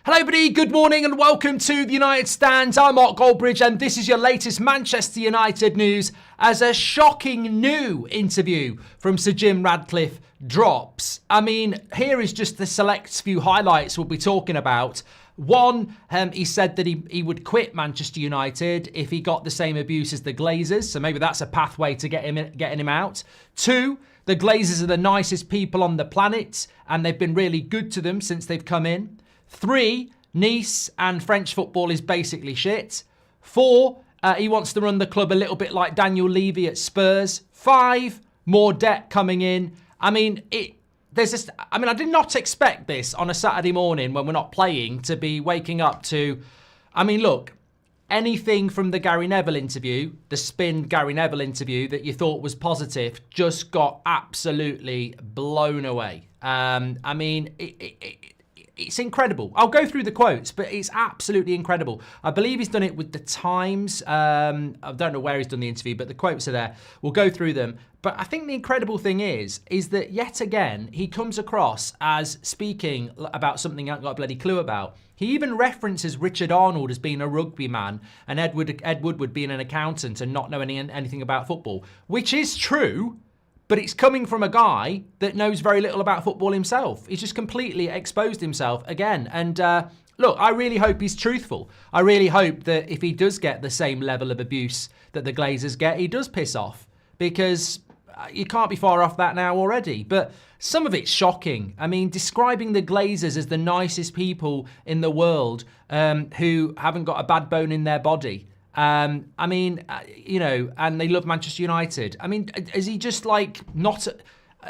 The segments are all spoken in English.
Hello everybody, good morning and welcome to the United Stand. I'm Mark Goldbridge and this is your latest Manchester United news as a shocking new interview from Sir Jim Ratcliffe drops. I mean, here is just the select few highlights we'll be talking about. One, he said that he would quit Manchester United if he got the same abuse as the Glazers, so maybe that's a pathway to getting him out. Two, the Glazers are the nicest people on the planet and they've been really good to them since they've come in. 3, Nice and French football is basically shit. 4, he wants to run the club a little bit like Daniel Levy at Spurs. 5, more debt coming in. I mean, I did not expect this on a Saturday morning when we're not playing to be waking up to, look, anything from the Gary Neville interview, the spin Gary Neville interview that you thought was positive, just got absolutely blown away. It's incredible. I'll go through the quotes, but it's absolutely incredible. I believe he's done it with the Times. I don't know where he's done the interview, but the quotes are there. We'll go through them. But I think the incredible thing is that yet again, he comes across as speaking about something he hasn't got a bloody clue about. He even references Richard Arnold as being a rugby man and Ed Woodward being an accountant and not knowing anything about football, which is true. But it's coming from a guy that knows very little about football himself. He's just completely exposed himself again. And look, I really hope he's truthful. I really hope that if he does get the same level of abuse that the Glazers get, he does piss off. Because you can't be far off that now already. But some of it's shocking. I mean, describing the Glazers as the nicest people in the world who haven't got a bad bone in their body. And they love Manchester United. I mean, is he just like not a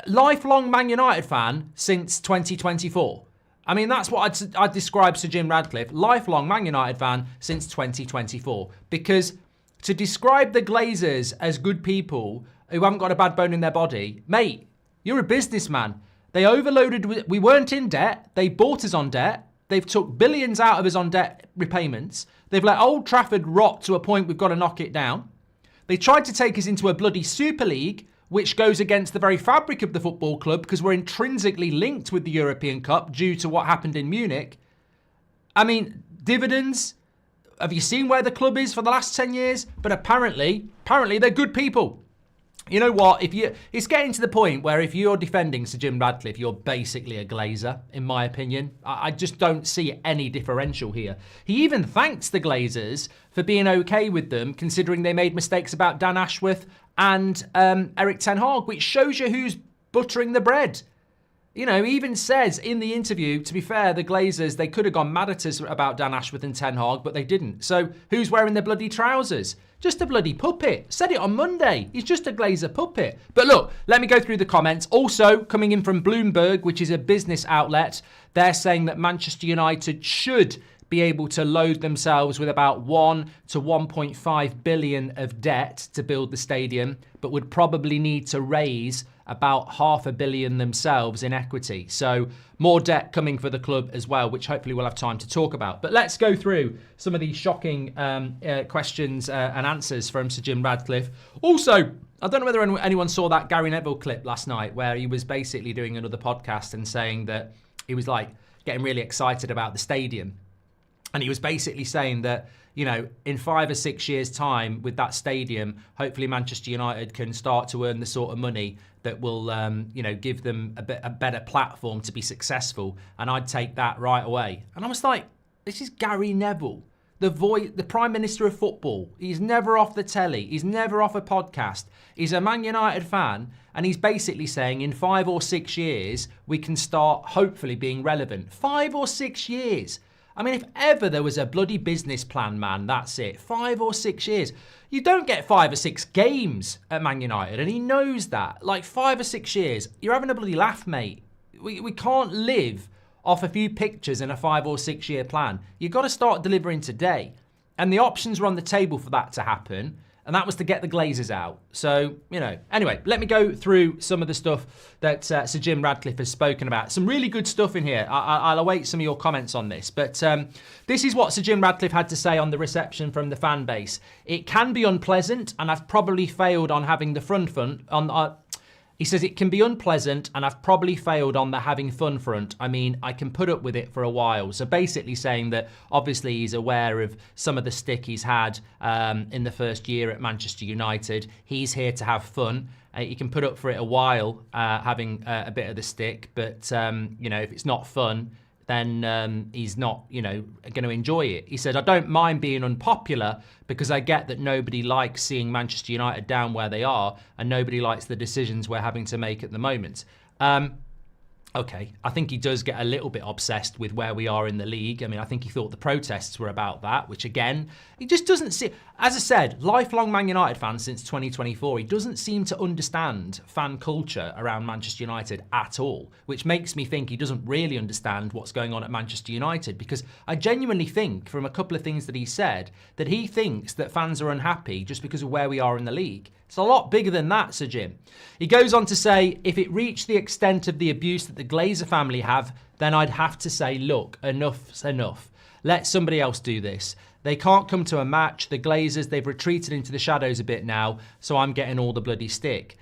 lifelong Man United fan since 2024? I mean, that's what I'd describe Sir Jim Ratcliffe, lifelong Man United fan since 2024. Because to describe the Glazers as good people who haven't got a bad bone in their body, mate, you're a businessman. They overloaded, we weren't in debt. They bought us on debt. They've took billions out of us on debt repayments. They've let Old Trafford rot to a point we've got to knock it down. They tried to take us into a bloody Super League, which goes against the very fabric of the football club because we're intrinsically linked with the European Cup due to what happened in Munich. I mean, dividends. Have you seen where the club is for the last 10 years? But apparently they're good people. You know what? It's getting to the point where if you're defending Sir Jim Ratcliffe, you're basically a Glazer, in my opinion. I just don't see any differential here. He even thanks the Glazers for being okay with them, considering they made mistakes about Dan Ashworth and Erik ten Hag, which shows you who's buttering the bread. You know, he even says in the interview, to be fair, the Glazers, they could have gone mad at us about Dan Ashworth and ten Hag, but they didn't. So who's wearing the bloody trousers? Just a bloody puppet. Said it on Monday. He's just a Glazer puppet. But look, let me go through the comments. Also, coming in from Bloomberg, which is a business outlet, they're saying that Manchester United should be able to load themselves with about 1 to 1.5 billion of debt to build the stadium, but would probably need to raise about $500 million themselves in equity. So more debt coming for the club as well, which hopefully we'll have time to talk about. But let's go through some of these shocking questions and answers from Sir Jim Ratcliffe. Also, I don't know whether anyone saw that Gary Neville clip last night where he was basically doing another podcast and saying that he was like getting really excited about the stadium. And he was basically saying that, you know, in 5 or 6 years' time with that stadium, hopefully Manchester United can start to earn the sort of money that will, give them a better platform to be successful. And I'd take that right away. And I was like, this is Gary Neville, the Prime Minister of football. He's never off the telly. He's never off a podcast. He's a Man United fan. And he's basically saying in 5 or 6 years, we can start hopefully being relevant. 5 or 6 years. I mean, if ever there was a bloody business plan, man, that's it. 5 or 6 years. You don't get 5 or 6 games at Man United, and he knows that. Like 5 or 6 years, you're having a bloody laugh, mate. We can't live off a few pictures in a 5 or 6 year plan. You've got to start delivering today. And the options were on the table for that to happen. And that was to get the Glazers out. So, anyway, let me go through some of the stuff that Sir Jim Ratcliffe has spoken about. Some really good stuff in here. I'll await some of your comments on this. But this is what Sir Jim Ratcliffe had to say on the reception from the fan base. It can be unpleasant, and I've probably failed on having the front. He says, it can be unpleasant and I've probably failed on the having fun front. I mean, I can put up with it for a while. So basically saying that obviously he's aware of some of the stick he's had in the first year at Manchester United. He's here to have fun. He can put up for it a while having a bit of the stick. But, if it's not fun, then he's not, going to enjoy it. He said, I don't mind being unpopular because I get that nobody likes seeing Manchester United down where they are and nobody likes the decisions we're having to make at the moment. Okay, I think he does get a little bit obsessed with where we are in the league. I mean, I think he thought the protests were about that, which again, he just doesn't see. As I said, lifelong Man United fan since 2024, he doesn't seem to understand fan culture around Manchester United at all, which makes me think he doesn't really understand what's going on at Manchester United, because I genuinely think from a couple of things that he said that he thinks that fans are unhappy just because of where we are in the league. It's a lot bigger than that, Sir Jim. He goes on to say, if it reached the extent of the abuse that the Glazer family have, then I'd have to say, look, enough's enough. Let somebody else do this. They can't come to a match. The Glazers, they've retreated into the shadows a bit now, so I'm getting all the bloody stick.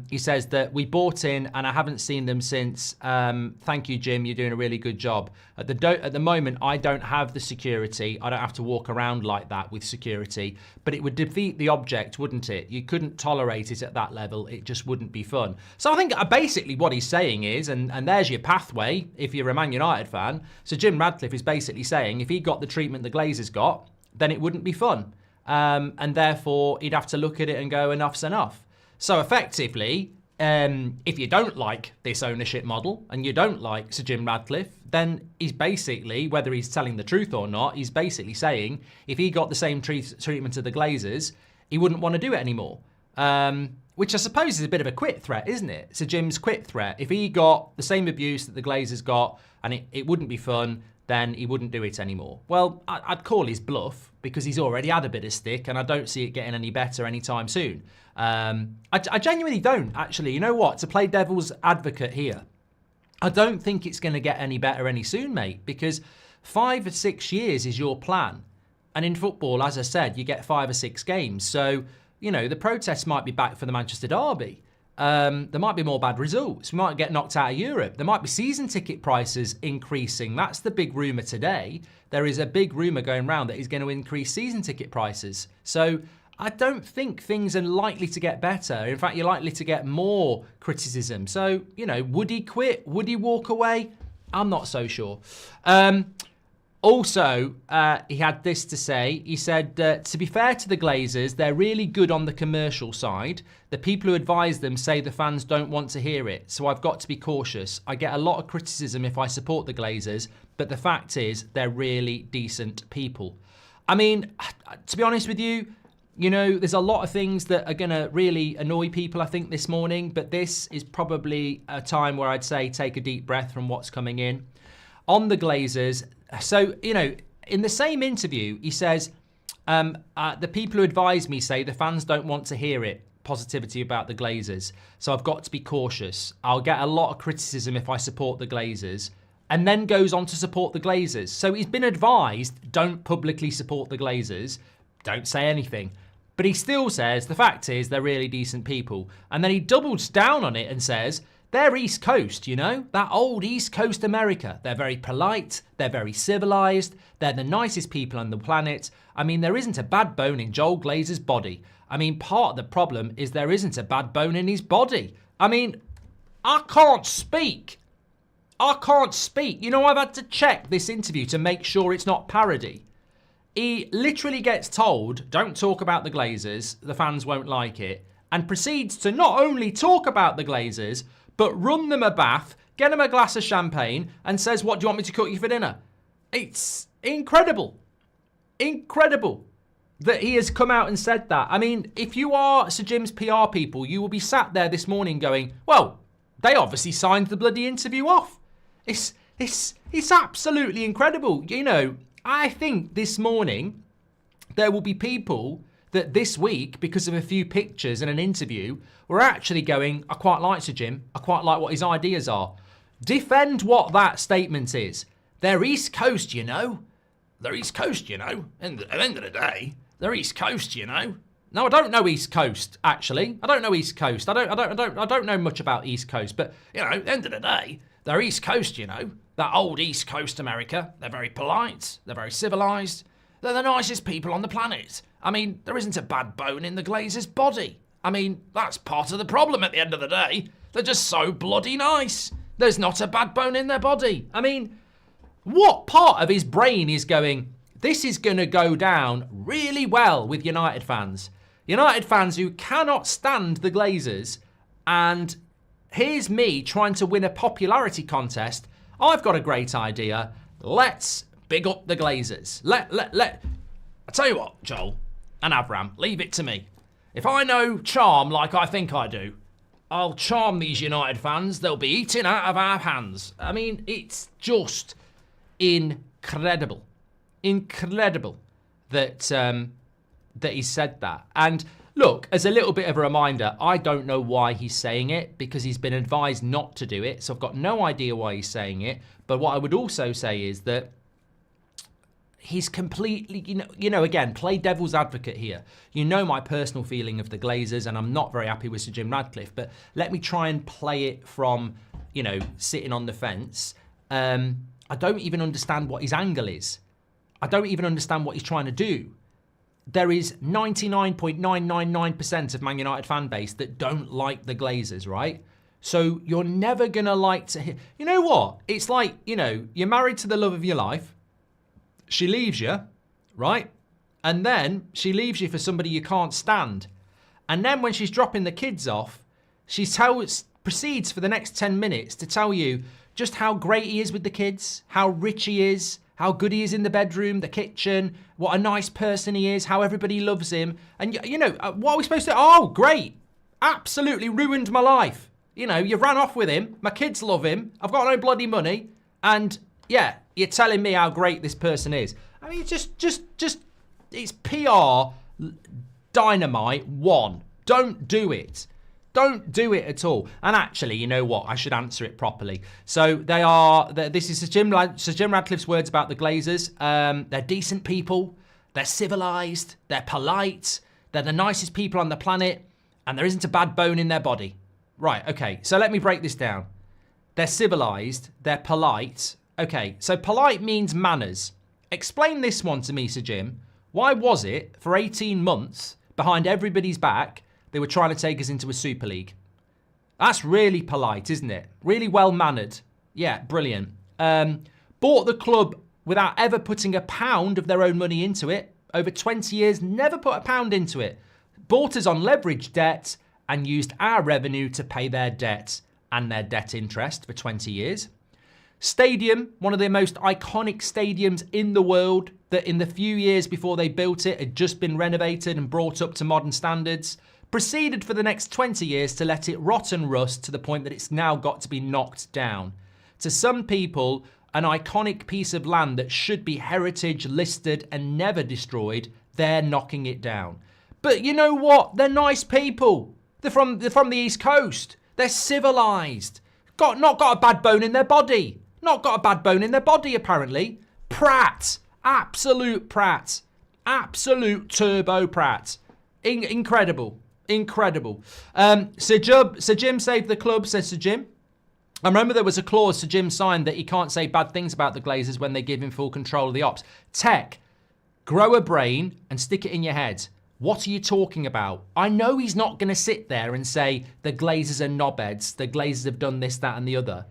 He says that we bought in and I haven't seen them since. Thank you, Jim. You're doing a really good job. At the moment, I don't have the security. I don't have to walk around like that with security, but it would defeat the object, wouldn't it? You couldn't tolerate it at that level. It just wouldn't be fun. So I think basically what he's saying is, and there's your pathway if you're a Man United fan. So Jim Radcliffe is basically saying if he got the treatment the Glazers got, then it wouldn't be fun. And therefore, he'd have to look at it and go, enough's enough. So effectively, if you don't like this ownership model and you don't like Sir Jim Radcliffe, then he's basically, whether he's telling the truth or not, he's basically saying if he got the same treatment of the Glazers, he wouldn't want to do it anymore. Which I suppose is a bit of a quit threat, isn't it? Sir Jim's quit threat. If he got the same abuse that the Glazers got and it wouldn't be fun, then he wouldn't do it anymore. Well, I'd call his bluff because he's already had a bit of stick and I don't see it getting any better anytime soon. I genuinely don't, actually. You know what? To play devil's advocate here, I don't think it's going to get any better any soon, mate, because 5 or 6 years is your plan. And in football, as I said, you get 5 or 6 games. So, the protests might be back for the Manchester derby. There might be more bad results. We might get knocked out of Europe. There might be season ticket prices increasing. That's the big rumour today. There is a big rumour going around that he's going to increase season ticket prices. So I don't think things are likely to get better. In fact, you're likely to get more criticism. So, would he quit? Would he walk away? I'm not so sure. Also, he had this to say. He said, to be fair to the Glazers, they're really good on the commercial side. The people who advise them say the fans don't want to hear it. So I've got to be cautious. I get a lot of criticism if I support the Glazers, but the fact is they're really decent people. I mean, to be honest with you, there's a lot of things that are going to really annoy people, I think, this morning. But this is probably a time where I'd say take a deep breath from what's coming in. On the Glazers, so, in the same interview, he says, the people who advise me say the fans don't want to hear it, positivity about the Glazers. So I've got to be cautious. I'll get a lot of criticism if I support the Glazers. And then goes on to support the Glazers. So he's been advised, don't publicly support the Glazers. Don't say anything. But he still says, the fact is, they're really decent people. And then he doubles down on it and says, they're East Coast, that old East Coast America. They're very polite. They're very civilized. They're the nicest people on the planet. I mean, there isn't a bad bone in Joel Glazer's body. I mean, part of the problem is there isn't a bad bone in his body. I mean, I can't speak. I've had to check this interview to make sure it's not parody. He literally gets told, don't talk about the Glazers, the fans won't like it, and proceeds to not only talk about the Glazers, but run them a bath, get them a glass of champagne, and says, what do you want me to cook you for dinner? It's incredible. Incredible that he has come out and said that. I mean, if you are Sir Jim's PR people, you will be sat there this morning going, well, they obviously signed the bloody interview off. It's absolutely incredible. I think this morning there will be people that this week, because of a few pictures and an interview, were actually going, I quite like Sir Jim. I quite like what his ideas are. Defend what that statement is. They're East Coast, They're East Coast, At the end of the day, they're East Coast, Now, I don't know East Coast, actually. I don't know East Coast. I don't know much about East Coast. But, you know, at the end of the day, they're East Coast, you know. That old East Coast America. They're very polite. They're very civilised. They're the nicest people on the planet. I mean, there isn't a bad bone in the Glazers' body. I mean, that's part of the problem at the end of the day. They're just so bloody nice. There's not a bad bone in their body. I mean, what part of his brain is going, this is going to go down really well with United fans? United fans who cannot stand the Glazers, and here's me trying to win a popularity contest. I've got a great idea. Let's big up the Glazers. I tell you what, Joel and Avram, leave it to me. If I know charm like I think I do, I'll charm these United fans. They'll be eating out of our hands. I mean, it's just incredible. Incredible that that he said that. And look, as a little bit of a reminder, I don't know why he's saying it, because he's been advised not to do it. So I've got no idea why he's saying it. But what I would also say is that he's completely, you know, again, play devil's advocate here. You know my personal feeling of the Glazers, and I'm not very happy with Sir Jim Ratcliffe, but let me try and play it from, you know, sitting on the fence. I don't even understand what his angle is. I don't even understand what he's trying to do. There is 99.999% of Man United fan base that don't like the Glazers, right? So you're never going to like to hear. You know what? It's like, you know, you're married to the love of your life. She leaves you, right? And then she leaves you for somebody you can't stand. And then when she's dropping the kids off, she proceeds for the next 10 minutes to tell you just how great he is with the kids, how rich he is, how good he is in the bedroom, the kitchen, what a nice person he is, how everybody loves him. And, you know, what are we supposed to do? Oh, great. Absolutely ruined my life. You know, you ran off with him. My kids love him. I've got no bloody money. And, yeah, you're telling me how great this person is. I mean, just it's PR dynamite one. Don't do it. Don't do it at all. And actually, you know what? I should answer it properly. So this is Sir Jim Ratcliffe's words about the Glazers. They're decent people. They're civilised. They're polite. They're the nicest people on the planet. And there isn't a bad bone in their body. Right, okay. So let me break this down. They're civilised. They're polite. Okay, so polite means manners. Explain this one to me, Sir Jim. Why was it, for 18 months, behind everybody's back, they were trying to take us into a Super League? That's really polite, isn't it? Really well-mannered. Yeah, brilliant. Bought the club without ever putting a pound of their own money into it. Over 20 years, never put a pound into it. Bought us on leveraged debt and used our revenue to pay their debt and their debt interest for 20 years. Stadium, one of the most iconic stadiums in the world, that in the few years before they built it had just been renovated and brought up to modern standards. Proceeded for the next 20 years to let it rot and rust to the point that it's now got to be knocked down. To some people, an iconic piece of land that should be heritage listed and never destroyed, they're knocking it down. But you know what? They're nice people. They're from the East Coast. They're civilised. Not got a bad bone in their body. Not got a bad bone in their body, apparently. Prat. Absolute prat. Absolute turbo prat. Incredible. Incredible. Sir Jim saved the club, says Sir Jim. I remember there was a clause Sir Jim signed that he can't say bad things about the Glazers when they give him full control of the ops. Tech, grow a brain and stick it in your head. What are you talking about? I know he's not going to sit there and say the Glazers are knobheads, the Glazers have done this, that and the other.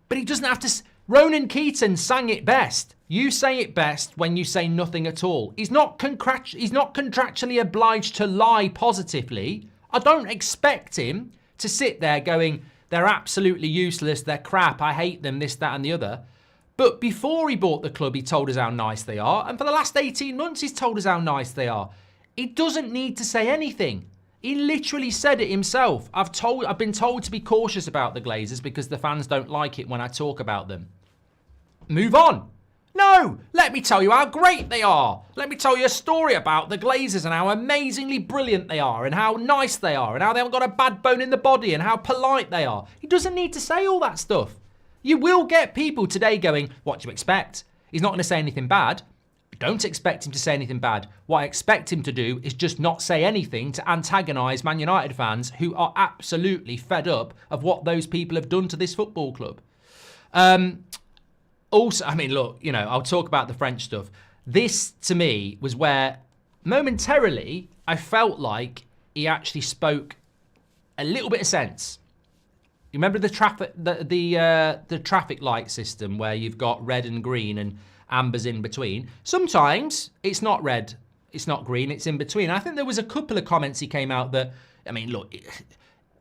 But he doesn't have to... Ronan Keaton sang it best. You say it best when you say nothing at all. He's not contractually obliged to lie positively. I don't expect him to sit there going, they're absolutely useless, they're crap, I hate them, this, that and the other. But before he bought the club, he told us how nice they are. And for the last 18 months, he's told us how nice they are. He doesn't need to say anything. He literally said it himself. I've been told to be cautious about the Glazers because the fans don't like it when I talk about them. Move on. No, let me tell you how great they are. Let me tell you a story about the Glazers and how amazingly brilliant they are and how nice they are and how they haven't got a bad bone in the body and how polite they are. He doesn't need to say all that stuff. You will get people today going, what do you expect? He's not going to say anything bad. Don't expect him to say anything bad. What I expect him to do is just not say anything to antagonise Man United fans who are absolutely fed up of what those people have done to this football club. Also, I mean, look, you know, I'll talk about the French stuff. This, to me, was where momentarily I felt like he actually spoke a little bit of sense. You remember the traffic light system where you've got red and green and amber's in between? Sometimes it's not red, it's not green, it's in between. I think there was a couple of comments he came out that, I mean, look,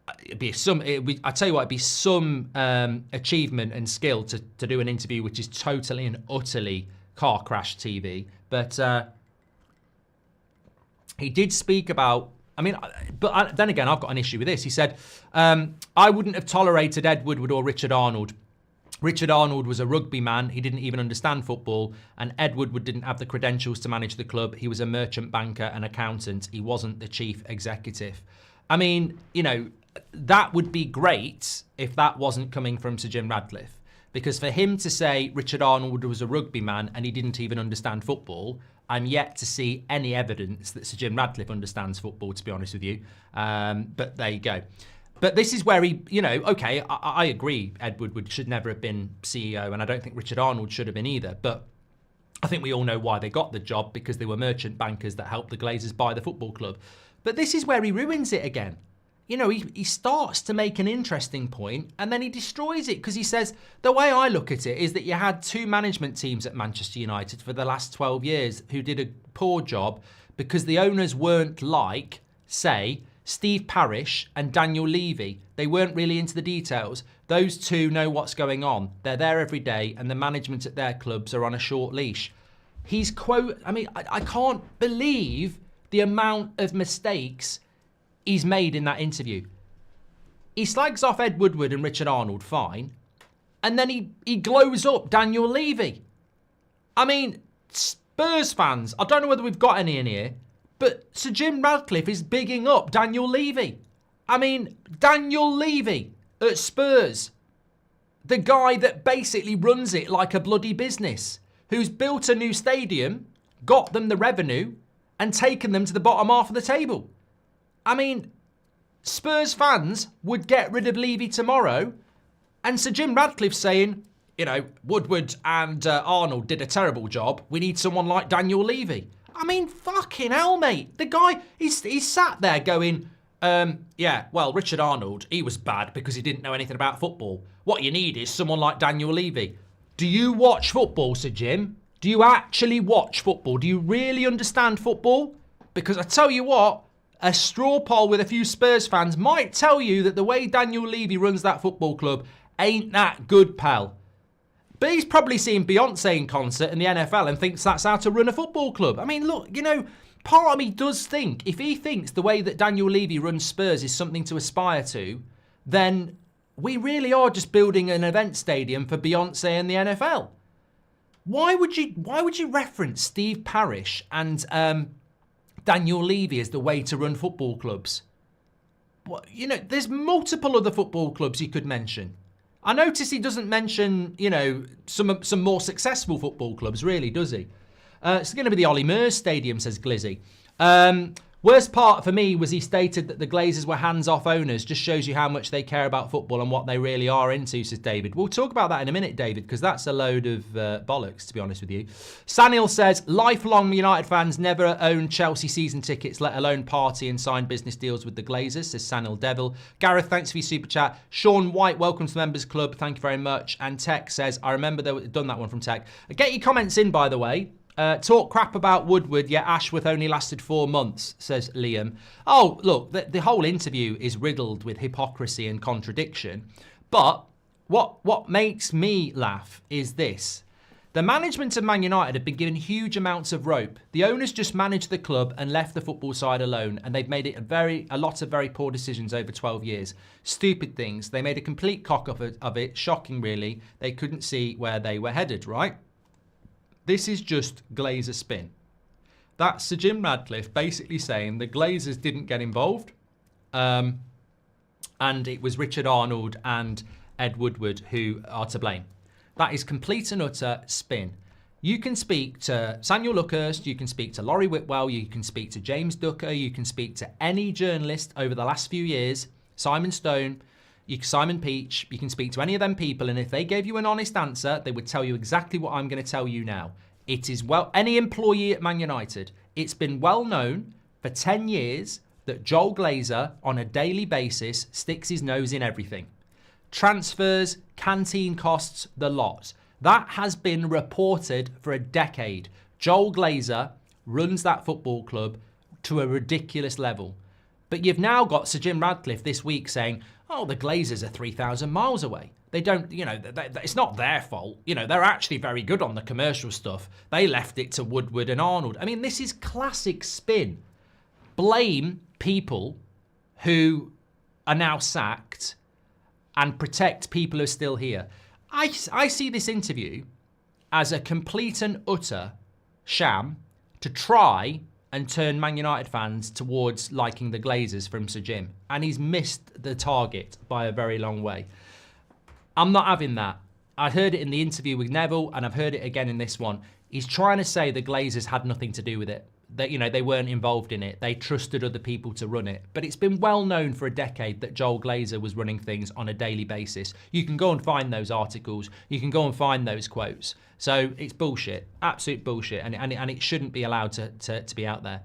I tell you what, it'd be some achievement and skill to do an interview which is totally and utterly car crash TV. But he did speak about, I mean, but then again, I've got an issue with this. He said, I wouldn't have tolerated Ed Woodward or Richard Arnold. Richard Arnold was a rugby man. He didn't even understand football. And Ed Woodward didn't have the credentials to manage the club. He was a merchant banker and accountant. He wasn't the chief executive. I mean, you know, that would be great if that wasn't coming from Sir Jim Ratcliffe. Because for him to say Richard Arnold was a rugby man and he didn't even understand football, I'm yet to see any evidence that Sir Jim Ratcliffe understands football, to be honest with you. But there you go. But this is where he, you know, okay, I agree Ed Woodward should never have been CEO, and I don't think Richard Arnold should have been either. But I think we all know why they got the job, because they were merchant bankers that helped the Glazers buy the football club. But this is where he ruins it again. You know, he starts to make an interesting point and then he destroys it, because he says, the way I look at it is that you had two management teams at Manchester United for the last 12 years who did a poor job because the owners weren't like, say, Steve Parish and Daniel Levy. They weren't really into the details. Those two know what's going on. They're there every day and the management at their clubs are on a short leash. I can't believe the amount of mistakes he's made in that interview. He slags off Ed Woodward and Richard Arnold, fine. And then he glows up Daniel Levy. I mean, Spurs fans, I don't know whether we've got any in here, but Sir Jim Ratcliffe is bigging up Daniel Levy. I mean, Daniel Levy at Spurs, the guy that basically runs it like a bloody business, who's built a new stadium, got them the revenue, and taken them to the bottom half of the table. I mean, Spurs fans would get rid of Levy tomorrow, and Sir Jim Ratcliffe saying, you know, Woodward and Arnold did a terrible job. We need someone like Daniel Levy. I mean, fucking hell, mate. The guy, he's sat there going, yeah, well, Richard Arnold, he was bad because he didn't know anything about football. What you need is someone like Daniel Levy. Do you watch football, Sir Jim? Do you actually watch football? Do you really understand football? Because I tell you what, a straw poll with a few Spurs fans might tell you that the way Daniel Levy runs that football club ain't that good, pal. But he's probably seen Beyonce in concert in the NFL and thinks that's how to run a football club. I mean, look, you know, part of me does think, if he thinks the way that Daniel Levy runs Spurs is something to aspire to, then we really are just building an event stadium for Beyonce and the NFL. Why would you reference Steve Parish and Daniel Levy as the way to run football clubs? Well, you know, there's multiple other football clubs you could mention. I notice he doesn't mention, you know, some more successful football clubs, really, does he? It's going to be the Ollie Murs Stadium, says Glizzy. Worst part for me was he stated that the Glazers were hands-off owners. Just shows you how much they care about football and what they really are into, says David. We'll talk about that in a minute, David, because that's a load of bollocks, to be honest with you. Sanil says, lifelong United fans never own Chelsea season tickets, let alone party and sign business deals with the Glazers, says Sanil Devil. Gareth, thanks for your super chat. Sean White, welcome to the Members Club. Thank you very much. And Tech says, I remember they've done that one from Tech. Get your comments in, by the way. Talk crap about Woodward, yet Ashworth only lasted 4 months, says Liam. Oh, look, the whole interview is riddled with hypocrisy and contradiction. But what makes me laugh is this. The management of Man United have been given huge amounts of rope. The owners just managed the club and left the football side alone, and they've made it a lot of very poor decisions over 12 years. Stupid things. They made a complete cock of it. Shocking, really. They couldn't see where they were headed, right? This is just Glazer spin. That's Sir Jim Ratcliffe basically saying the Glazers didn't get involved, and it was Richard Arnold and Ed Woodward who are to blame. That is complete and utter spin. You can speak to Samuel Luckhurst, you can speak to Laurie Whitwell, you can speak to James Ducker, you can speak to any journalist over the last few years, Simon Stone, Simon Peach, you can speak to any of them people, and if they gave you an honest answer, they would tell you exactly what I'm going to tell you now. It is any employee at Man United, it's been well known for 10 years that Joel Glazer, on a daily basis, sticks his nose in everything. Transfers, canteen costs, the lot. That has been reported for a decade. Joel Glazer runs that football club to a ridiculous level. But you've now got Sir Jim Ratcliffe this week saying, oh, the Glazers are 3,000 miles away. They don't, it's not their fault. They're actually very good on the commercial stuff. They left it to Woodward and Arnold. I mean, this is classic spin. Blame people who are now sacked and protect people who are still here. I see this interview as a complete and utter sham to try and turn Man United fans towards liking the Glazers from Sir Jim. And he's missed the target by a very long way. I'm not having that. I heard it in the interview with Neville, and I've heard it again in this one. He's trying to say the Glazers had nothing to do with it. That, they weren't involved in it. They trusted other people to run it. But it's been well known for a decade that Joel Glazer was running things on a daily basis. You can go and find those articles. You can go and find those quotes. So it's bullshit, absolute bullshit, and it shouldn't be allowed to be out there.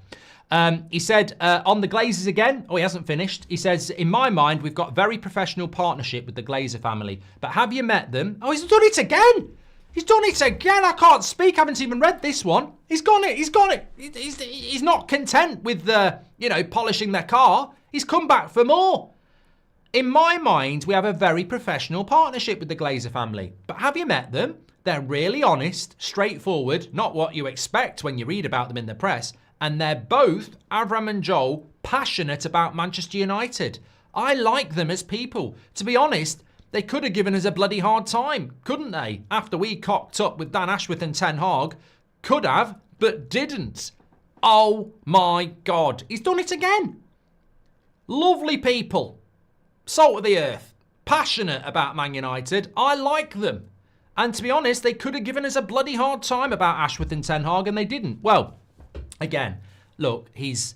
He said, on the Glazers again, he hasn't finished. He says, in my mind, we've got a very professional partnership with the Glazer family. But have you met them? Oh, he's done it again. He's done it again. I can't speak. I haven't even read this one. He's got it. He's not content with polishing their car. He's come back for more. In my mind, we have a very professional partnership with the Glazer family. But have you met them? They're really honest, straightforward, not what you expect when you read about them in the press. And they're both, Avram and Joel, passionate about Manchester United. I like them as people. To be honest, they could have given us a bloody hard time, couldn't they? After we cocked up with Dan Ashworth and Ten Hag. Could have, but didn't. Oh my God. He's done it again. Lovely people. Salt of the earth. Passionate about Man United. I like them. And to be honest, they could have given us a bloody hard time about Ashworth and Ten Hag, and they didn't. Well, again, look, he's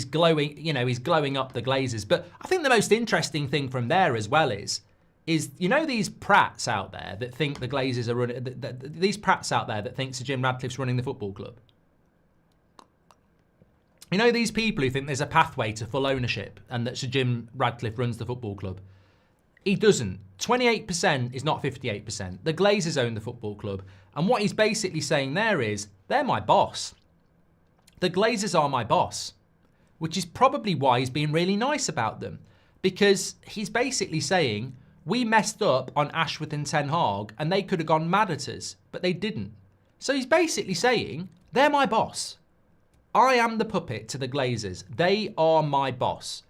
glowing, he's glowing up the Glazers. But I think the most interesting thing from there as well is these prats out there that think the Glazers are running, these prats out there that think Sir Jim Ratcliffe's running the football club. These people who think there's a pathway to full ownership and that Sir Jim Ratcliffe runs the football club. He doesn't. 28% is not 58%. The Glazers own the football club. And what he's basically saying there is, they're my boss. The Glazers are my boss. Which is probably why he's being really nice about them. Because he's basically saying, we messed up on Ashworth and Ten Hag and they could have gone mad at us, but they didn't. So he's basically saying, they're my boss. I am the puppet to the Glazers. They are my boss.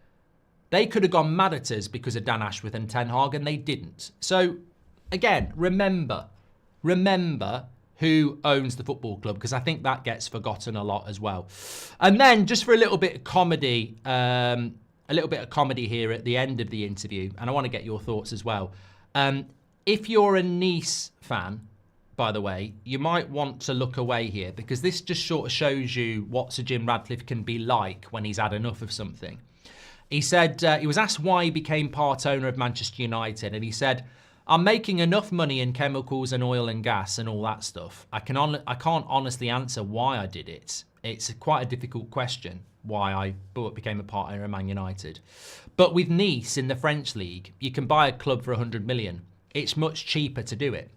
They could have gone mad at us because of Dan Ashworth and Ten Hag, and they didn't. So, again, remember who owns the football club, because I think that gets forgotten a lot as well. And then, just for a little bit of comedy, here at the end of the interview, and I want to get your thoughts as well. If you're a Nice fan, by the way, you might want to look away here, because this just sort of shows you what Sir Jim Ratcliffe can be like when he's had enough of something. He said, he was asked why he became part owner of Manchester United, and he said, I'm making enough money in chemicals and oil and gas and all that stuff. I can't honestly answer why I did it. It's quite a difficult question, why I became a part owner of Man United. But with Nice in the French league, you can buy a club for 100 million. It's much cheaper to do it.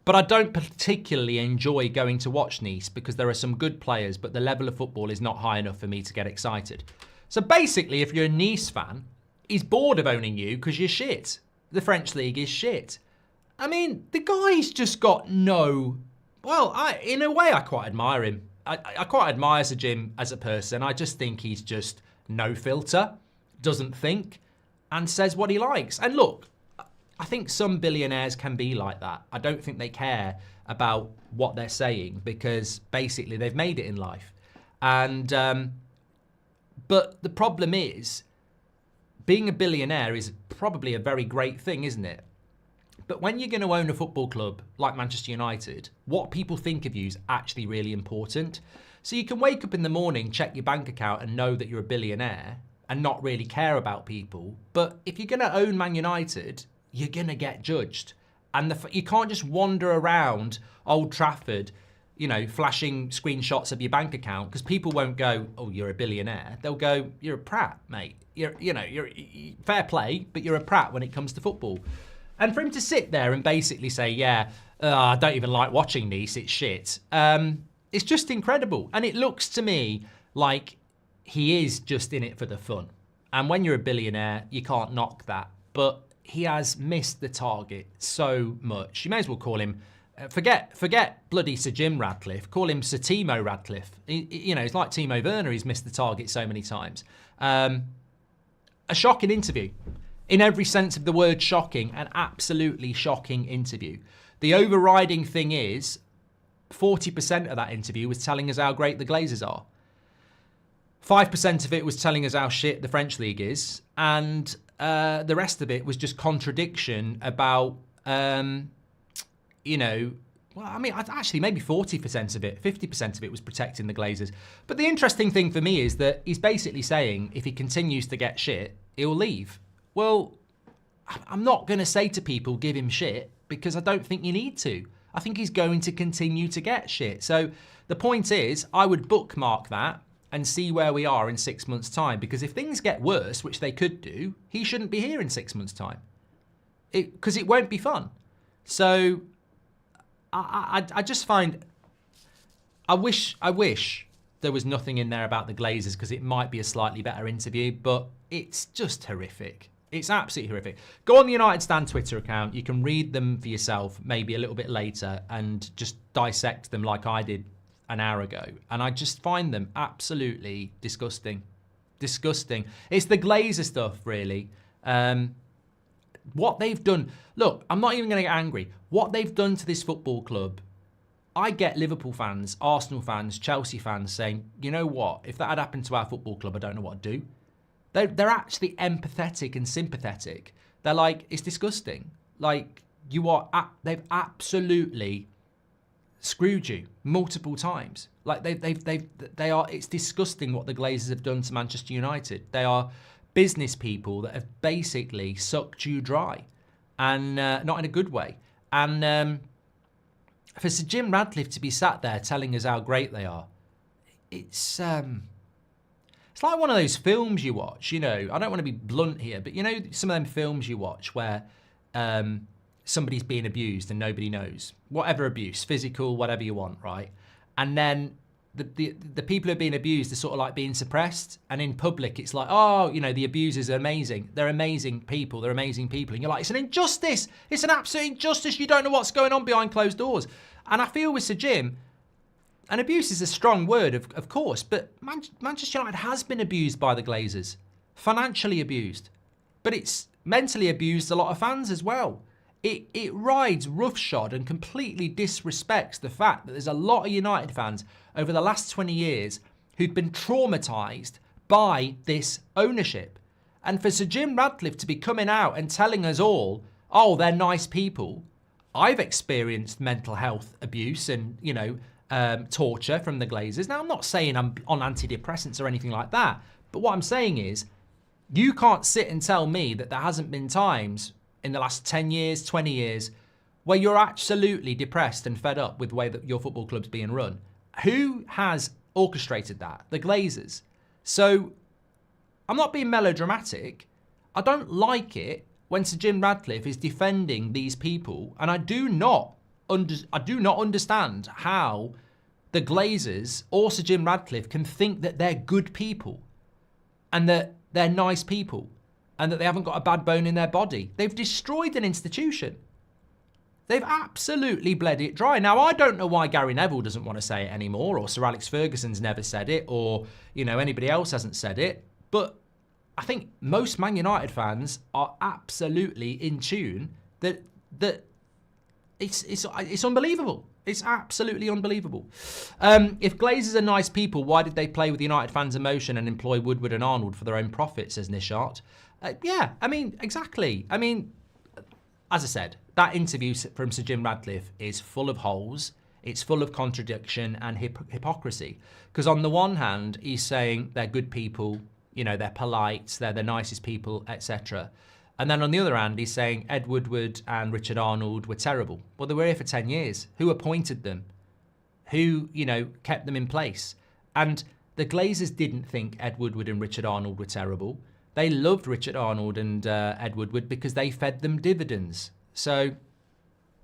But I don't particularly enjoy going to watch Nice because there are some good players, but the level of football is not high enough for me to get excited. So basically, if you're a Nice fan, he's bored of owning you because you're shit. The French league is shit. I mean, the guy's just got no... Well, in a way, I quite admire him. I quite admire Sir Jim as a person. I just think he's just no filter, doesn't think, and says what he likes. And look, I think some billionaires can be like that. I don't think they care about what they're saying because basically they've made it in life. And... But the problem is, being a billionaire is probably a very great thing, isn't it? But when you're going to own a football club like Manchester United, what people think of you is actually really important. So you can wake up in the morning, check your bank account and know that you're a billionaire and not really care about people. But if you're going to own Man United, you're going to get judged. And you can't just wander around Old Trafford, you know, flashing screenshots of your bank account, because people won't go, oh, you're a billionaire. They'll go, you're a prat, mate. You're fair play, but you're a prat when it comes to football. And for him to sit there and basically say, yeah, I don't even like watching Nice, it's shit. It's just incredible. And it looks to me like he is just in it for the fun. And when you're a billionaire, you can't knock that. But he has missed the target so much. You may as well call him, forget bloody Sir Jim Radcliffe, call him Sir Timo Radcliffe. You know, it's like Timo Werner, he's missed the target so many times. A shocking interview. In every sense of the word shocking, an absolutely shocking interview. The overriding thing is, 40% of that interview was telling us how great the Glazers are. 5% of it was telling us how shit the French league is. And the rest of it was just contradiction about, you know, well, I mean, actually maybe 40% of it, 50% of it was protecting the Glazers. But the interesting thing for me is that he's basically saying if he continues to get shit, he'll leave. Well, I'm not going to say to people, give him shit, because I don't think you need to. I think he's going to continue to get shit. So the point is, I would bookmark that and see where we are in 6 months' time. Because if things get worse, which they could do, he shouldn't be here in 6 months' time. Because it won't be fun. So I just find, I wish there was nothing in there about the Glazers, because it might be a slightly better interview, but it's just horrific. It's absolutely horrific. Go on the United Stand Twitter account. You can read them for yourself maybe a little bit later and just dissect them like I did an hour ago. And I just find them absolutely disgusting. Disgusting. It's the Glazer stuff, really. What they've done. Look, I'm not even going to get angry. What they've done to this football club, I get Liverpool fans, Arsenal fans, Chelsea fans saying, you know what? If that had happened to our football club, I don't know what I'd do. They're actually empathetic and sympathetic. They're like, it's disgusting. Like, they've absolutely screwed you multiple times. Like it's disgusting what the Glazers have done to Manchester United. They are business people that have basically sucked you dry, and not in a good way. And for Sir Jim Radcliffe to be sat there telling us how great they are, it's like one of those films you watch, you know, I don't want to be blunt here, but you know some of them films you watch where somebody's being abused and nobody knows. Whatever abuse, physical, whatever you want, right? And then the people who are being abused are sort of like being suppressed, and in public it's like, oh, you know, the abusers are amazing. They're amazing people. They're amazing people. And you're like, it's an injustice. It's an absolute injustice. You don't know what's going on behind closed doors. And I feel with Sir Jim, and abuse is a strong word, of course, but Manchester United has been abused by the Glazers. Financially abused. But it's mentally abused a lot of fans as well. It rides roughshod and completely disrespects the fact that there's a lot of United fans over the last 20 years who've been traumatised by this ownership. And for Sir Jim Radcliffe to be coming out and telling us all, oh, they're nice people. I've experienced mental health abuse and, you know, torture from the Glazers. Now, I'm not saying I'm on antidepressants or anything like that, but what I'm saying is you can't sit and tell me that there hasn't been times in the last 10 years, 20 years, where you're absolutely depressed and fed up with the way that your football club's being run. Who has orchestrated that? The Glazers. So I'm not being melodramatic. I don't like it when Sir Jim Radcliffe is defending these people, and I do not understand how the Glazers or Sir Jim Radcliffe can think that they're good people and that they're nice people and that they haven't got a bad bone in their body. They've destroyed an institution. They've absolutely bled it dry. Now, I don't know why Gary Neville doesn't want to say it anymore, or Sir Alex Ferguson's never said it, or, you know, anybody else hasn't said it. But I think most Man United fans are absolutely in tune that it's unbelievable. It's absolutely unbelievable. If Glazers are nice people, why did they play with United fans' emotion and employ Woodward and Arnold for their own profit, says Nishart. Yeah, I mean, exactly. I mean, as I said, that interview from Sir Jim Ratcliffe is full of holes. It's full of contradiction and hypocrisy. Because on the one hand, he's saying they're good people, you know, they're polite, they're the nicest people, etc. And then on the other hand, he's saying Ed Woodward and Richard Arnold were terrible. Well, they were here for 10 years. Who appointed them? Who, you know, kept them in place? And the Glazers didn't think Ed Woodward and Richard Arnold were terrible. They loved Richard Arnold and Ed Woodward because they fed them dividends. So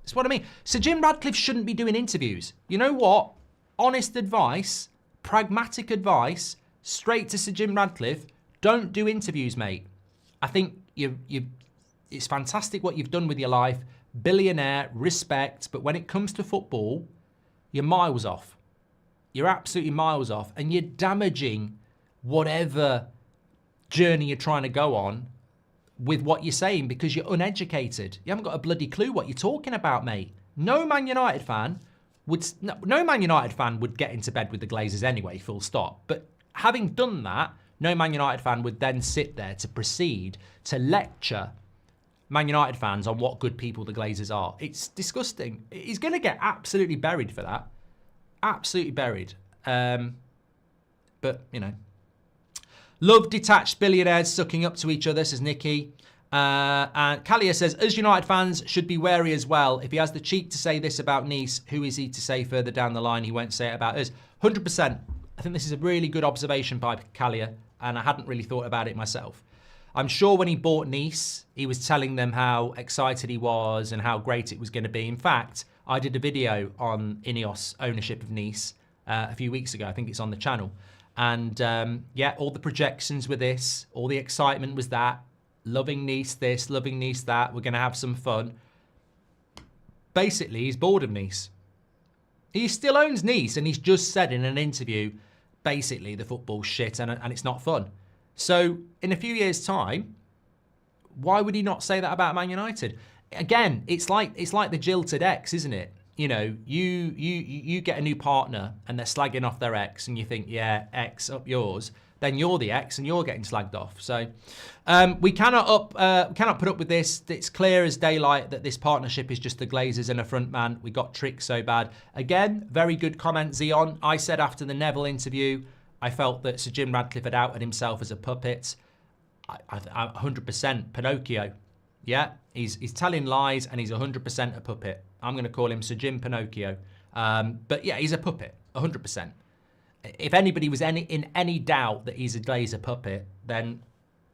that's what I mean. Sir Jim Ratcliffe shouldn't be doing interviews. You know what? Honest advice, pragmatic advice, straight to Sir Jim Ratcliffe. Don't do interviews, mate. I think it's fantastic what you've done with your life. Billionaire, respect. But when it comes to football, you're miles off. You're absolutely miles off. And you're damaging whatever journey you're trying to go on with what you're saying because you're uneducated. You haven't got a bloody clue what you're talking about, mate. No Man United fan would get into bed with the Glazers anyway, full stop. But having done that, no Man United fan would then sit there to proceed to lecture Man United fans on what good people the Glazers are. It's disgusting. He's going to get absolutely buried for that. Absolutely buried. But, you know. Love detached billionaires sucking up to each other, says Nikki. And Kalia says, as United fans should be wary as well. If he has the cheek to say this about Nice, who is he to say further down the line he won't say it about us? 100%. I think this is a really good observation by Kalia, and I hadn't really thought about it myself. I'm sure when he bought Nice, he was telling them how excited he was and how great it was going to be. In fact, I did a video on Ineos ownership of Nice a few weeks ago. I think it's on the channel. And yeah, all the projections were this, all the excitement was that, loving Nice this, loving Nice that, we're going to have some fun. Basically, he's bored of Nice. He still owns Nice, and he's just said in an interview, basically, the football's shit and it's not fun. So, in a few years' time, why would he not say that about Man United? Again, it's like the jilted ex, isn't it? You know, you get a new partner and they're slagging off their ex and you think, yeah, ex up yours. Then you're the ex and you're getting slagged off. So we cannot put up with this. It's clear as daylight that this partnership is just the Glazers and a front man. We got tricked so bad. Again, very good comment, Zion. I said after the Neville interview, I felt that Sir Jim Ratcliffe had outed himself as a puppet. 100% Pinocchio. Yeah, he's telling lies and he's 100% a puppet. I'm going to call him Sir Jim Pinocchio. But yeah, he's a puppet, 100%. If anybody was in any doubt that he's a Glazer puppet, then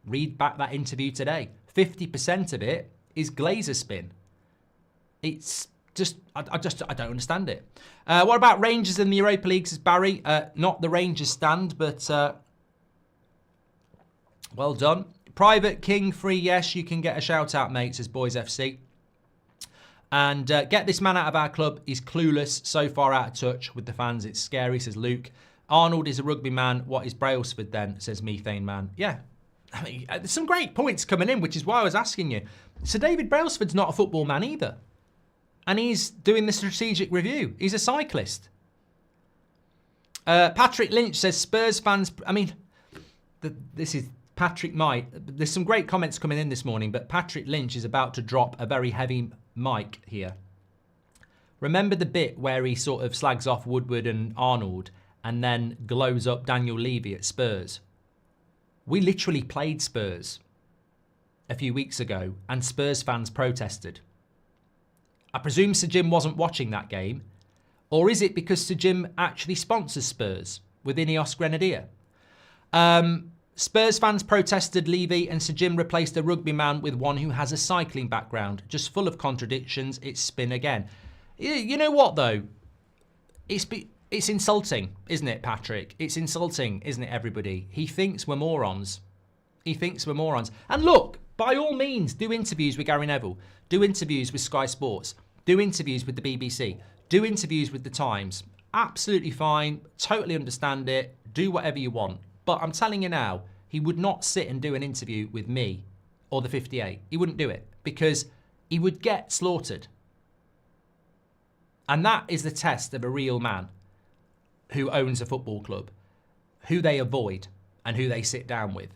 read back that interview today. 50% of it is Glazer spin. It's just, I don't understand it. What about Rangers in the Europa League, says Barry? Not the Rangers stand, but well done. Private King free, yes, you can get a shout out, mate, says Boys FC. And get this man out of our club. He's clueless, so far out of touch with the fans. It's scary, says Luke. Arnold is a rugby man. What is Brailsford then, says Methane Man. Yeah, I mean, there's some great points coming in, which is why I was asking you. So David Brailsford's not a football man either. And he's doing the strategic review. He's a cyclist. Patrick Lynch says Spurs fans, I mean, this is Patrick might. There's some great comments coming in this morning, but Patrick Lynch is about to drop a very heavy mic here. Remember the bit where he sort of slags off Woodward and Arnold and then glows up Daniel Levy at Spurs? We literally played Spurs a few weeks ago and Spurs fans protested. I presume Sir Jim wasn't watching that game. Or is it because Sir Jim actually sponsors Spurs with Ineos Grenadier? Spurs fans protested Levy and Sir Jim replaced a rugby man with one who has a cycling background. Just full of contradictions. It's spin again. You know what, though? It's insulting, isn't it, Patrick? It's insulting, isn't it, everybody? He thinks we're morons. He thinks we're morons. And look, by all means, do interviews with Gary Neville. Do interviews with Sky Sports. Do interviews with the BBC. Do interviews with the Times. Absolutely fine. Totally understand it. Do whatever you want. But I'm telling you now, he would not sit and do an interview with me or the 58. He wouldn't do it because he would get slaughtered. And that is the test of a real man who owns a football club, who they avoid and who they sit down with.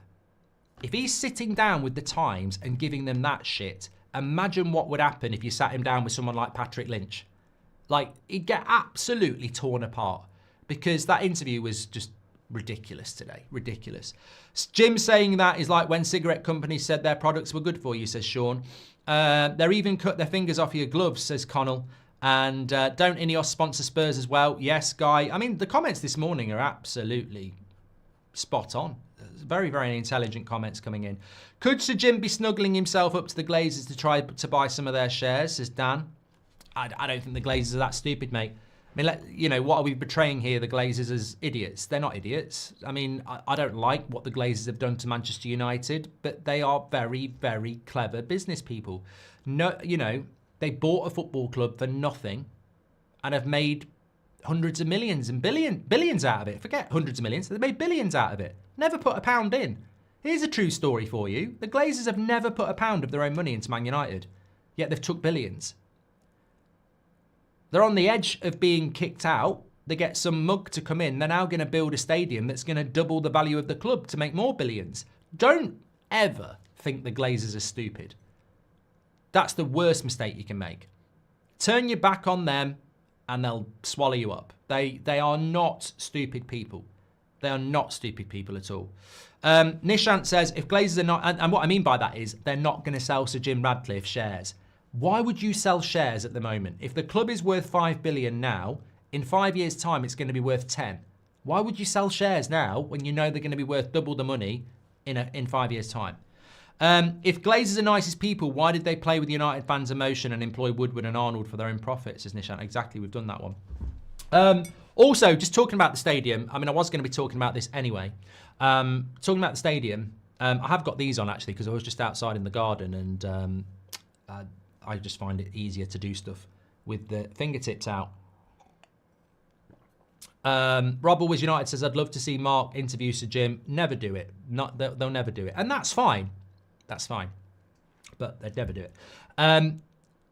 If he's sitting down with the Times and giving them that shit, imagine what would happen if you sat him down with someone like Patrick Lynch. Like, he'd get absolutely torn apart because that interview was just ridiculous today. Ridiculous. Jim saying that is like when cigarette companies said their products were good for you, says Sean. They're even cut their fingers off your gloves, says Connell. And don't Ineos sponsor Spurs as well? Yes, Guy. I mean, the comments this morning are absolutely spot on. Very, very intelligent comments coming in. Could Sir Jim be snuggling himself up to the Glazers to try to buy some of their shares, says Dan. I don't think the Glazers are that stupid, mate. I mean, what are we betraying here, the Glazers, as idiots? They're not idiots. I mean, I don't like what the Glazers have done to Manchester United, but they are very, very clever business people. No, they bought a football club for nothing and have made hundreds of millions and billions out of it. Forget hundreds of millions. They made billions out of it. Never put a pound in. Here's a true story for you. The Glazers have never put a pound of their own money into Man United, yet they've took billions. They're on the edge of being kicked out. They get some mug to come in. They're now going to build a stadium that's going to double the value of the club to make more billions. Don't ever think the Glazers are stupid. That's the worst mistake you can make. Turn your back on them and they'll swallow you up. They are not stupid people. They are not stupid people at all. Nishant says, if Glazers are not, and what I mean by that is they're not going to sell Sir Jim Radcliffe shares. Why would you sell shares at the moment? If the club is worth 5 billion now, in 5 years' time, it's going to be worth 10. Why would you sell shares now when you know they're going to be worth double the money in 5 years' time? If Glazers are nicest people, why did they play with United fans' emotion and employ Woodward and Arnold for their own profit, says Nishant. Exactly, we've done that one. Also, just talking about the stadium, I mean, I was going to be talking about this anyway. Talking about the stadium, I have got these on actually because I was just outside in the garden and I just find it easier to do stuff with the fingertips out. Rob Always United says, I'd love to see Mark interview Sir Jim. Never do it. They'll never do it. And that's fine. That's fine. But they'd never do it.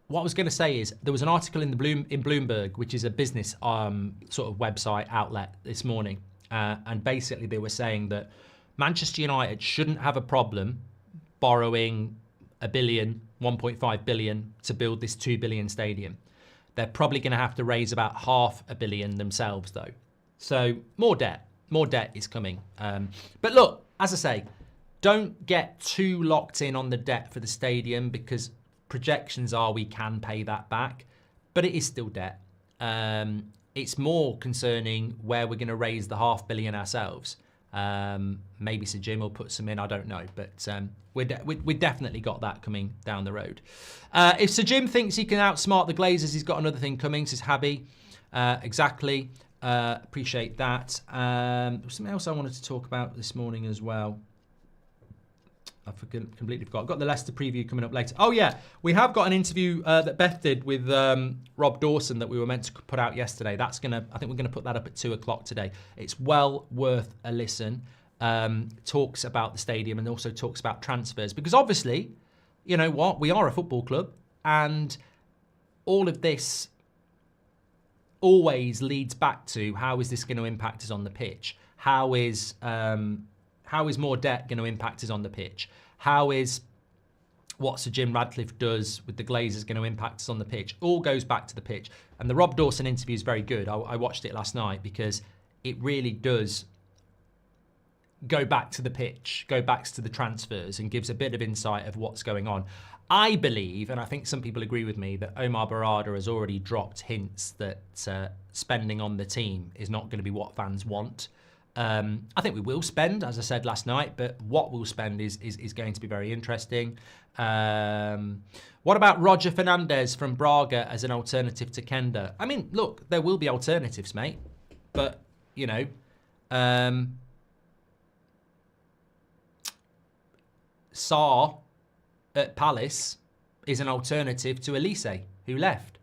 What I was going to say is there was an article in Bloomberg, which is a business sort of website outlet this morning. And basically they were saying that Manchester United shouldn't have a problem borrowing $1 billion, 1.5 billion to build this 2 billion stadium. They're probably going to have to raise about $500 million themselves though. So more debt is coming. But look, as I say, don't get too locked in on the debt for the stadium because projections are we can pay that back, but it is still debt. It's more concerning where we're going to raise the $500 million ourselves. Maybe Sir Jim will put some in, I don't know, but we definitely got that coming down the road. If Sir Jim thinks he can outsmart the Glazers, he's got another thing coming, says Habby. Exactly. Appreciate that. Something else I wanted to talk about this morning as well. I completely forgot. I've got the Leicester preview coming up later. Oh yeah, we have got an interview that Beth did with Rob Dawson that we were meant to put out yesterday. I think we're gonna put that up at 2:00 today. It's well worth a listen. Talks about the stadium and also talks about transfers because obviously, you know what, we are a football club and all of this always leads back to how is this going to impact us on the pitch? How is more debt going to impact us on the pitch? How is what Sir Jim Radcliffe does with the Glazers going to impact us on the pitch? All goes back to the pitch. And the Rob Dawson interview is very good. I watched it last night because it really does go back to the pitch, go back to the transfers and gives a bit of insight of what's going on. I believe, and I think some people agree with me, that Omar Barada has already dropped hints that spending on the team is not going to be what fans want. I think we will spend, as I said last night, but what we'll spend is going to be very interesting. What about Roger Fernandez from Braga as an alternative to Kenda? I mean, look, there will be alternatives, mate. But, you know, Sarr at Palace is an alternative to Elise, who left.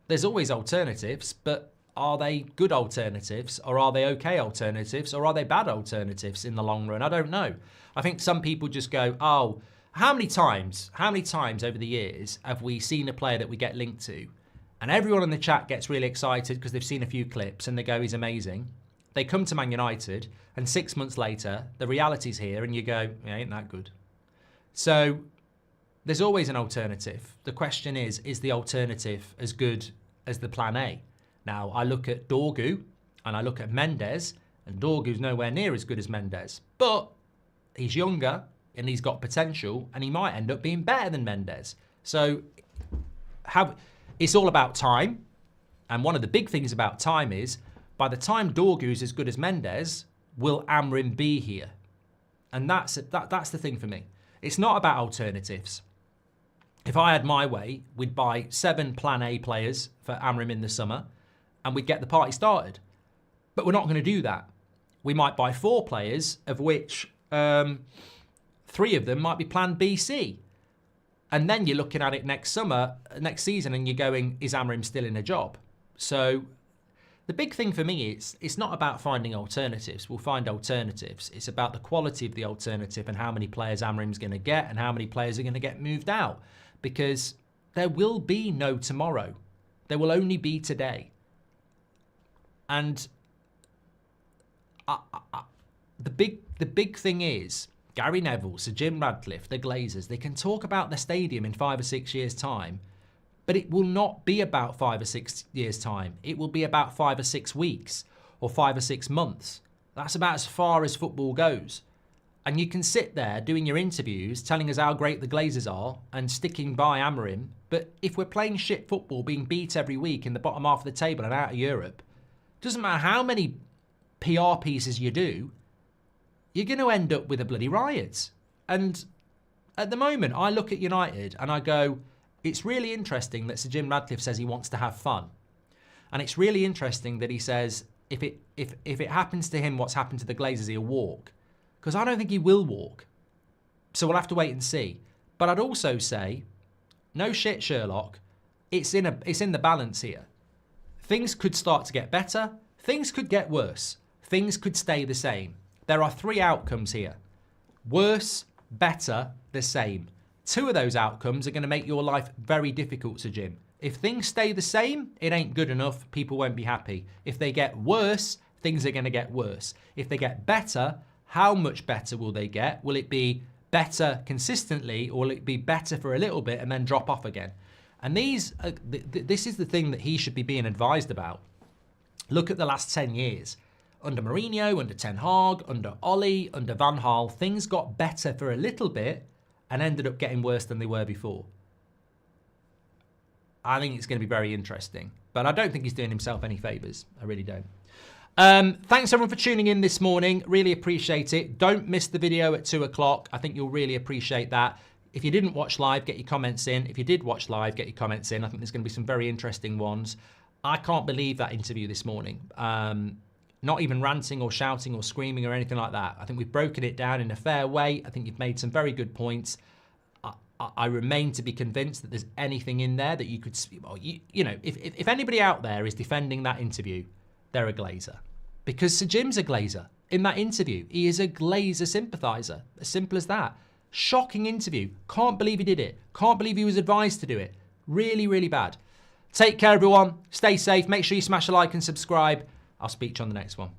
There's always alternatives, but are they good alternatives, or are they okay alternatives, or are they bad alternatives in the long run? I don't know. I think some people just go, oh, how many times over the years have we seen a player that we get linked to, and everyone in the chat gets really excited because they've seen a few clips and they go, he's amazing. They come to Man United, and 6 months later, the reality's here, and you go, yeah, ain't that good. So there's always an alternative. The question is the alternative as good as the plan A? Now, I look at Dorgu and I look at Mendes, and Dorgu's nowhere near as good as Mendes, but he's younger and he's got potential and he might end up being better than Mendes. So it's all about time. And one of the big things about time is, by the time Dorgu's as good as Mendes, will Amrim be here? And that's the thing for me. It's not about alternatives. If I had my way, we'd buy 7 Plan A players for Amrim in the summer and we'd get the party started. But we're not going to do that. We might buy 4 players, of which 3 of them might be Plan B, C. And then you're looking at it next season, and you're going, is Amrim still in a job? So the big thing for me is, it's not about finding alternatives. We'll find alternatives. It's about the quality of the alternative and how many players Amrim's going to get and how many players are going to get moved out. Because there will be no tomorrow. There will only be today. And the big thing is, Gary Neville, Sir Jim Radcliffe, the Glazers, they can talk about the stadium in 5 or 6 years' time, but it will not be about 5 or 6 years' time. It will be about 5 or 6 weeks or 5 or 6 months. That's about as far as football goes. And you can sit there doing your interviews, telling us how great the Glazers are and sticking by Amrim, but if we're playing shit football, being beat every week in the bottom half of the table and out of Europe, doesn't matter how many PR pieces you do, you're going to end up with a bloody riot. And at the moment, I look at United and I go, it's really interesting that Sir Jim Radcliffe says he wants to have fun. And it's really interesting that he says if it happens to him what's happened to the Glazers, he'll walk. Because I don't think he will walk. So we'll have to wait and see. But I'd also say, no shit, Sherlock, it's in the balance here. Things could start to get better. Things could get worse. Things could stay the same. There are 3 outcomes here. Worse, better, the same. 2 of those outcomes are going to make your life very difficult, Sir Jim. If things stay the same, it ain't good enough. People won't be happy. If they get worse, things are going to get worse. If they get better, how much better will they get? Will it be better consistently, or will it be better for a little bit and then drop off again? And this is the thing that he should be being advised about. Look at the last 10 years. Under Mourinho, under Ten Hag, under Ollie, under Van Gaal, things got better for a little bit and ended up getting worse than they were before. I think it's going to be very interesting. But I don't think he's doing himself any favours. I really don't. Thanks everyone for tuning in this morning. Really appreciate it. Don't miss the video at 2 o'clock. I think you'll really appreciate that. If you didn't watch live, get your comments in. If you did watch live, get your comments in. I think there's going to be some very interesting ones. I can't believe that interview this morning. Not even ranting or shouting or screaming or anything like that. I think we've broken it down in a fair way. I think you've made some very good points. I remain to be convinced that there's anything in there that you could, you know, if anybody out there is defending that interview, they're a Glazer. Because Sir Jim's a Glazer. In that interview, he is a Glazer sympathiser. As simple as that. Shocking interview. Can't believe he did it. Can't believe he was advised to do it. Really, really bad. Take care, everyone. Stay safe. Make sure you smash a like and subscribe. I'll speak to you on the next one.